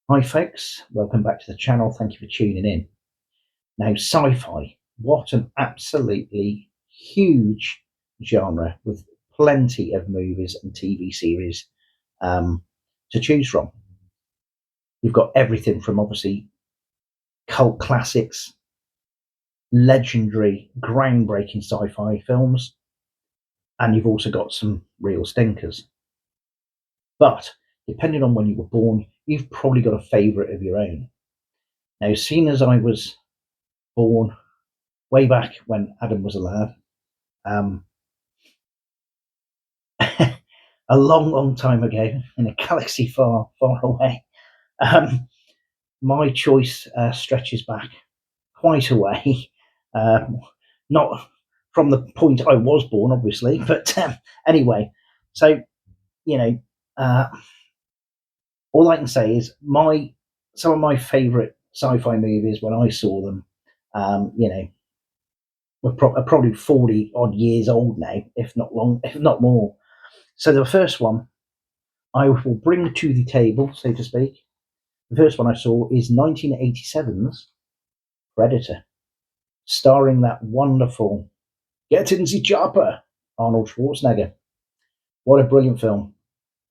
Hi folks, welcome back to the channel. Thank you for tuning in. Now, sci-fi, what an absolutely huge genre with plenty of movies and TV series um, to choose from. You've got everything from obviously cult classics, legendary, groundbreaking sci-fi films, and you've also got some real stinkers. But depending on when you were born, you've probably got a favourite of your own. Now, seeing as I was born way back when Adam was a lad, um, a long, long time ago in a galaxy far, far away. Um, my choice stretches back quite a way, um, not from the point I was born, obviously, but anyway. So you know, uh, all I can say is some of my favourite sci-fi movies when I saw them, you know, are probably 40 odd years old now, if not more. So the first one I will bring to the table, so to speak. The first one I saw is 1987's Predator, starring that wonderful "Get in the Chopper" Arnold Schwarzenegger. What a brilliant film!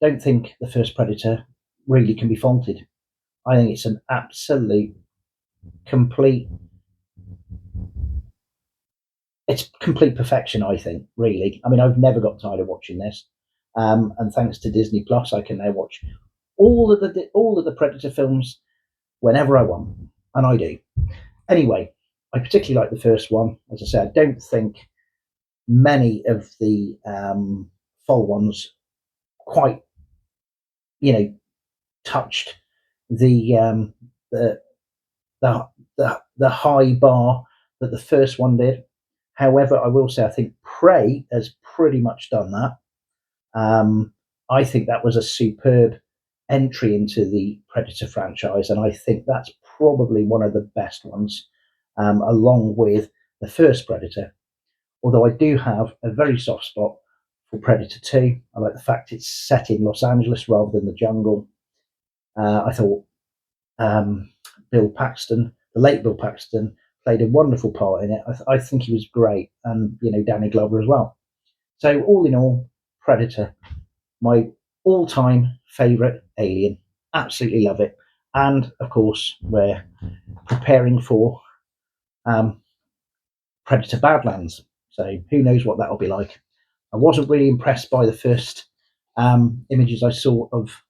Don't think the first Predator really can be faulted. I think it's an absolute complete it's complete perfection. I think, really. I mean, I've never got tired of watching this, and thanks to Disney Plus, I can now watch all of the Predator films whenever I want, and I do. Anyway, I particularly like the first one. As I said, I don't think many of the full ones quite, touched the the, the high bar that the first one did. However, I will say I think Prey has pretty much done that. Um, I think that was a superb entry into the Predator franchise, and I think that's probably one of the best ones, along with the first Predator. Although I do have a very soft spot for Predator 2. I like the fact it's set in Los Angeles rather than the jungle. I thought Bill Paxton, the late Bill Paxton, played a wonderful part in it. I think he was great, and Danny Glover as well. So all in all, Predator, my all-time favourite alien. Absolutely love it. And of course, we're preparing for um, Predator Badlands. So who knows what that'll be like. I wasn't really impressed by the first images I saw of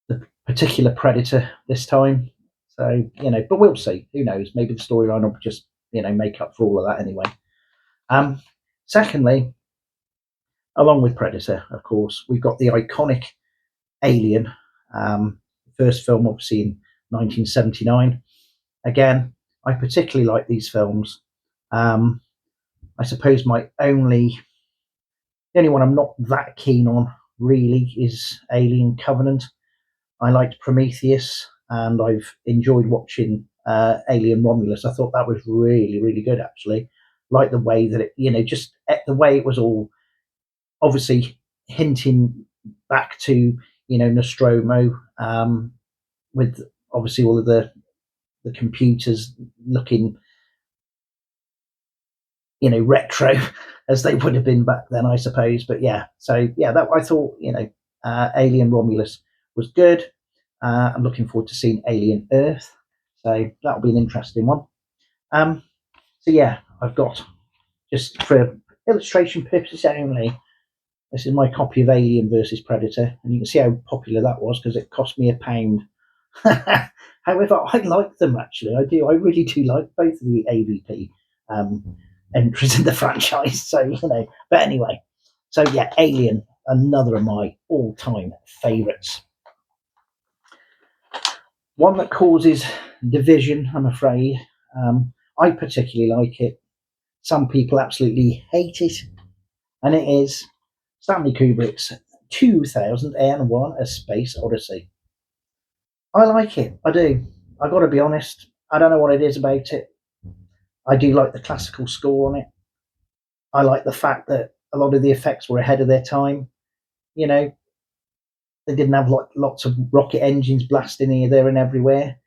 the particular Predator this time. So, but we'll see. Who knows? Maybe the storyline will just, make up for all of that anyway. Um, Secondly, along with Predator, of course, we've got the iconic Alien, first film obviously in 1979. Again, I particularly like these films. I suppose the only one I'm not that keen on really is Alien Covenant. I liked Prometheus, and I've enjoyed watching Alien Romulus. I thought that was really, really good actually. Like the way that just the way it was all obviously hinting back to Nostromo, with obviously all of the computers looking retro as they would have been back then, I suppose. But yeah, so yeah, that I thought Alien Romulus was good. I'm looking forward to seeing Alien Earth, so that'll be an interesting one. So yeah, I've got, just for illustration purposes only, this is my copy of Alien versus Predator, and you can see how popular that was because it cost me £1. However, I like them actually. I do. I really do like both of the AVP entries in the franchise. So but anyway, so yeah, Alien, another of my all-time favourites. One that causes division, I'm afraid. I particularly like it. Some people absolutely hate it, and it is Stanley Kubrick's 2001: A Space Odyssey. I like it. I do. I got to be honest. I don't know what it is about it. I do like the classical score on it. I like the fact that a lot of the effects were ahead of their time. You know, they didn't have lots of rocket engines blasting here, there, and everywhere.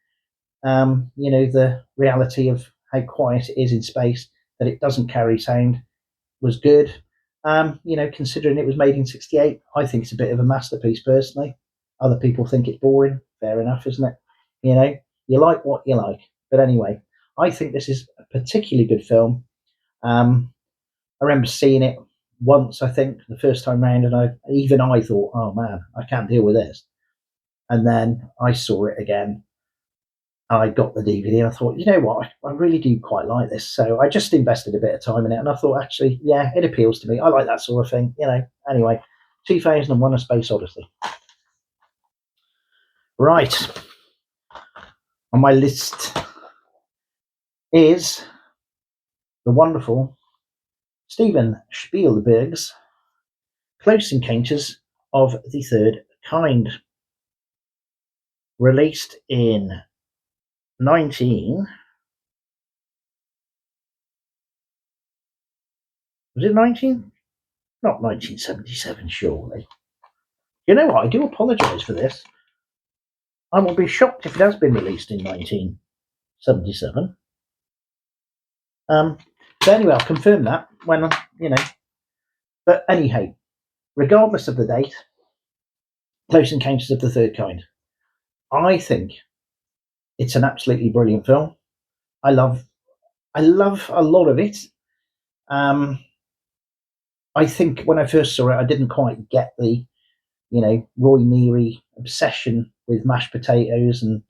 The reality of how quiet it is in space, that it doesn't carry sound, was good. Considering it was made in '68, I think it's a bit of a masterpiece personally. Other people think it's boring. Fair enough, isn't it? You like what you like. But anyway, I think this is a particularly good film. I remember seeing it once, I think, the first time round, and I thought, oh man, I can't deal with this. And then I saw it again. I got the DVD and I thought, you know what, I really do quite like this. So I just invested a bit of time in it, and I thought, actually, yeah, it appeals to me. I like that sort of thing, Anyway, 2001: A Space Odyssey. Right. On my list is the wonderful Steven Spielberg's Close Encounters of the Third Kind, released in 19... Was it 19? Not 1977, surely. You know what? I do apologise for this. I will be shocked if it has been released in 1977. So anyway, I'll confirm that when, But anyhow, regardless of the date, Close Encounters of the Third Kind, I think it's an absolutely brilliant film. I love a lot of it. I think when I first saw it, I didn't quite get the, Roy Neary obsession with mashed potatoes and,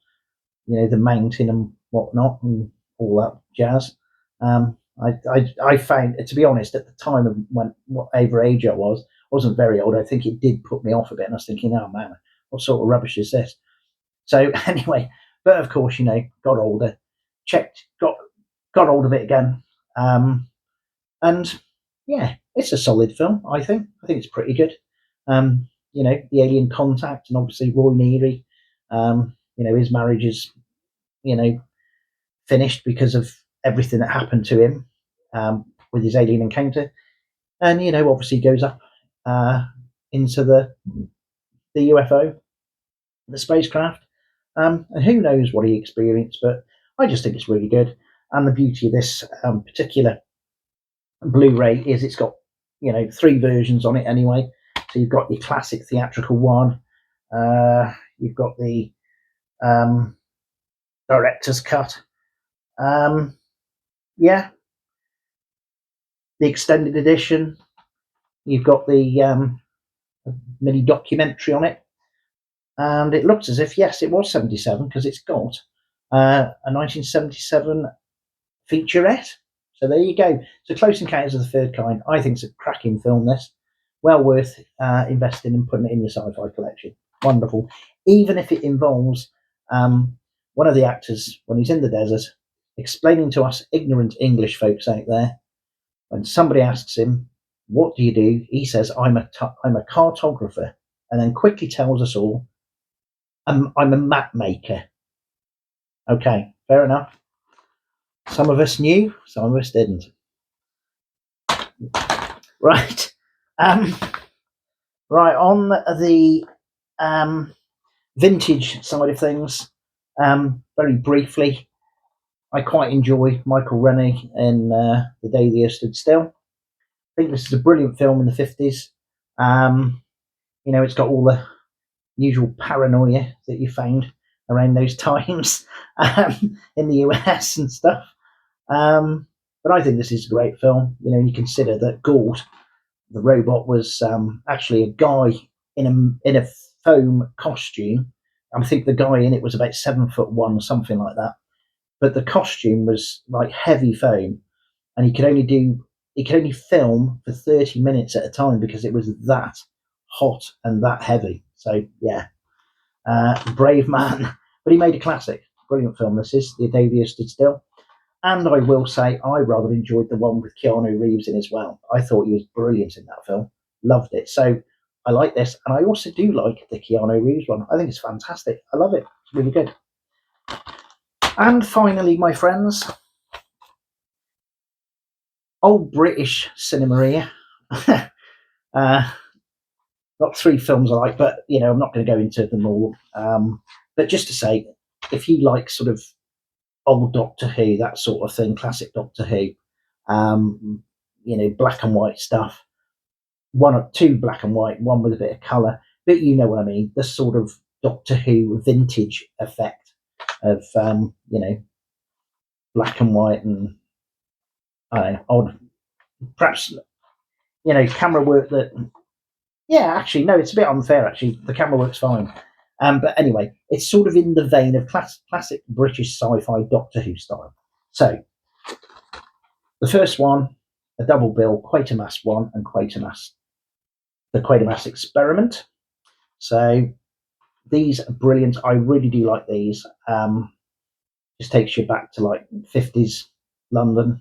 the mountain and whatnot and all that jazz. I found, to be honest, at the time of whatever age I wasn't very old. I think it did put me off a bit, and I was thinking, oh man, what sort of rubbish is this? So anyway, but of course, got older, got hold of it again, and yeah, it's a solid film. I think it's pretty good. The alien contact, and obviously Roy Neary. His marriage is, finished because of everything that happened to him with his alien encounter, and obviously goes up into the UFO, the spacecraft, and who knows what he experienced. But I just think it's really good, and the beauty of this particular Blu-ray is it's got 3 versions on it anyway. So you've got your classic theatrical one, you've got the director's cut, the extended edition, you've got the mini documentary on it, and it looks as if, yes, it was 77, because it's got a 1977 featurette. So there you go. So Close Encounters of the Third Kind, I think it's a cracking film, this. Well worth investing and putting it in your sci-fi collection. Wonderful. Even if it involves one of the actors, when he's in the desert, explaining to us ignorant English folks out there, when somebody asks him, what do you do? He says, I'm a cartographer, and then quickly tells us all, I'm a map maker. Okay, fair enough. Some of us knew, some of us didn't. Right. Right, on the vintage side of things, very briefly, I quite enjoy Michael Rennie in The Day the Earth Stood Still. I think this is a brilliant film in the 50s. It's got all the usual paranoia that you found around those times in the US and stuff. But I think this is a great film. You consider that Gort, the robot, was actually a guy in a foam costume. I think the guy in it was about 7'1", something like that. But the costume was like heavy foam, and he could only film for 30 minutes at a time because it was that hot and that heavy. So yeah, brave man. But he made a classic, brilliant film. This is The Day the Earth Stood Still. And I will say, I rather enjoyed the one with Keanu Reeves in as well. I thought he was brilliant in that film. Loved it. So I like this. And I also do like the Keanu Reeves one. I think it's fantastic. I love it. It's really good. And finally, my friends, old British cinema here. got 3 films I like, but I'm not going to go into them all. But just to say, if you like sort of old Doctor Who, that sort of thing, classic Doctor Who, black and white stuff, one or two black and white, one with a bit of colour, but you know what I mean, the sort of Doctor Who vintage effect of black and white and I don't know, odd, perhaps camera work that. Yeah, actually, no, it's a bit unfair. Actually, the camera works fine. But anyway, it's sort of in the vein of classic British sci-fi Doctor Who style. So, the first one, a double bill, Quatermass 1 and the Quatermass Experiment. So, these are brilliant. I really do like these. Just takes you back to like 50s London,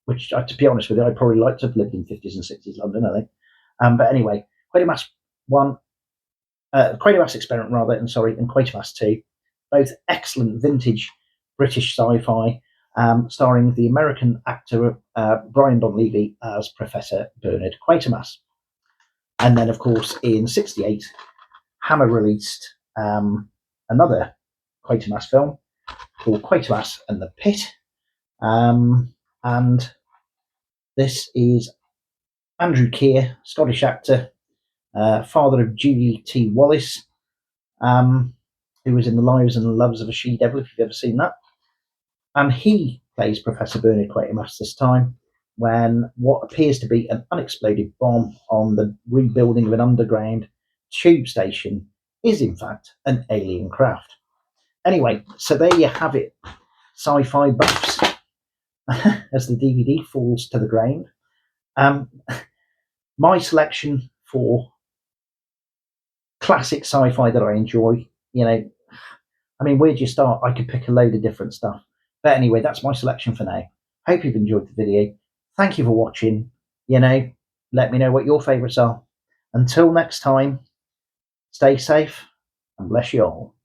which, to be honest with you, I'd probably like to have lived in 50s and 60s London, I think. But anyway, Quatermass 1, Quatermass Experiment rather, and Quatermass 2, both excellent vintage British sci-fi, starring the American actor Brian Donlevy as Professor Bernard Quatermass. And then, of course, in '68, Hammer released another Quatermass film called Quatermass and the Pit, and this is Andrew Keir, Scottish actor, father of Julie T. Wallace, who was in The Lives and Loves of a She-Devil, if you've ever seen that. And he plays Professor Bernard Quatermass this time, when what appears to be an unexploded bomb on the rebuilding of an underground tube station is in fact an alien craft. Anyway, so there you have it, sci-fi buffs, as the DVD falls to the ground. My selection for classic sci-fi that I enjoy, where do you start? I could pick a load of different stuff. But anyway, that's my selection for now. Hope you've enjoyed the video. Thank you for watching. Let me know what your favourites are. Until next time, stay safe and bless you all.